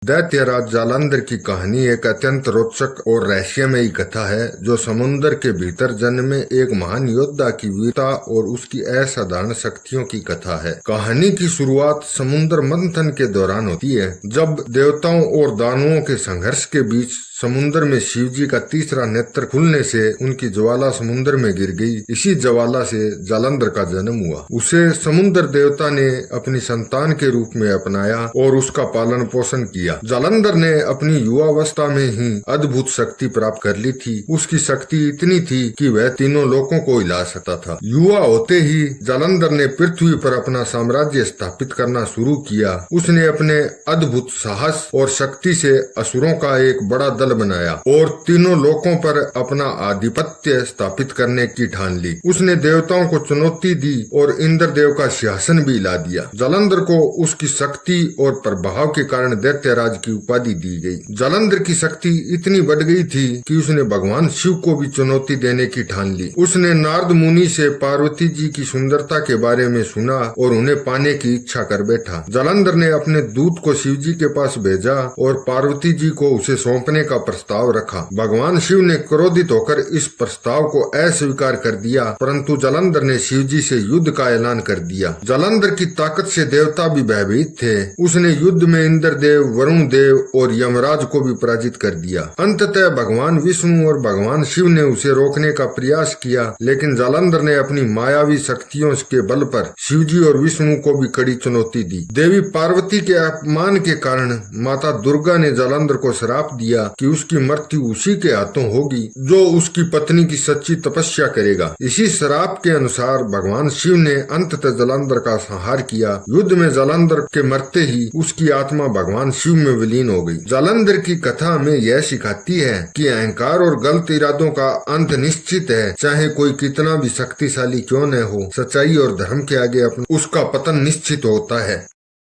दैत्यराज जालंधर की कहानी एक अत्यंत रोचक और रहस्यमयी कथा है जो समुद्र के भीतर जन्मे एक महान योद्धा की वीरता और उसकी असाधारण शक्तियों की कथा है। कहानी की शुरुआत समुद्र मंथन के दौरान होती है, जब देवताओं और दानवों के संघर्ष के बीच समुद्र में शिवजी का तीसरा नेत्र खुलने से उनकी ज्वाला समुद्र में गिर गई। इसी ज्वाला से जालंधर का जन्म हुआ। उसे समुद्र देवता ने अपनी संतान के रूप में अपनाया और उसका पालन पोषण किया। जालंधर ने अपनी युवावस्था में ही अद्भुत शक्ति प्राप्त कर ली थी। उसकी शक्ति इतनी थी कि वह तीनों लोकों को हिला सकता था। युवा होते ही जालंधर ने पृथ्वी पर अपना साम्राज्य स्थापित करना शुरू किया। उसने अपने अद्भुत साहस और शक्ति से असुरों का एक बड़ा दल बनाया और तीनों लोकों पर अपना आधिपत्य स्थापित करने की ठान ली। उसने देवताओं को चुनौती दी और इंद्रदेव का सिंहासन भी हिला दिया। जालंधर को उसकी शक्ति और प्रभाव के कारण दैत्यराज की उपाधि दी गई। जालंधर की शक्ति इतनी बढ़ गई थी कि उसने भगवान शिव को भी चुनौती देने की ठान ली। उसने नारद मुनि से पार्वती जी की सुंदरता के बारे में सुना और उन्हें पाने की इच्छा कर बैठा। जालंधर ने अपने दूत को शिव जी के पास भेजा और पार्वती जी को उसे सौंपने का प्रस्ताव रखा। भगवान शिव ने क्रोधित होकर इस प्रस्ताव को अस्वीकार कर दिया, परंतु जालंधर ने शिव जी से युद्ध का ऐलान कर दिया। जालंधर की ताकत से देवता भी भयभीत थे। उसने युद्ध में इंद्रदेव, वरुण देव और यमराज को भी पराजित कर दिया। अंततः भगवान विष्णु और भगवान शिव ने उसे रोकने का प्रयास किया, लेकिन जालंधर ने अपनी मायावी शक्तियों के बल पर शिवजी और विष्णु को भी कड़ी चुनौती दी। देवी पार्वती के अपमान के कारण माता दुर्गा ने जालंधर को श्राप दिया कि उसकी मृत्यु उसी के हाथों होगी जो उसकी पत्नी की सच्ची तपस्या करेगा। इसी श्राप के अनुसार भगवान शिव ने अंततः जालंधर का संहार किया। युद्ध में जालंधर के मरते ही उसकी आत्मा भगवान शिव में विलीन हो गई। जालंधर की कथा हमें यह सिखाती है कि अहंकार और गलत इरादों का अंत निश्चित है। चाहे कोई कितना भी शक्तिशाली क्यों न हो, सच्चाई और धर्म के आगे उसका पतन निश्चित होता है।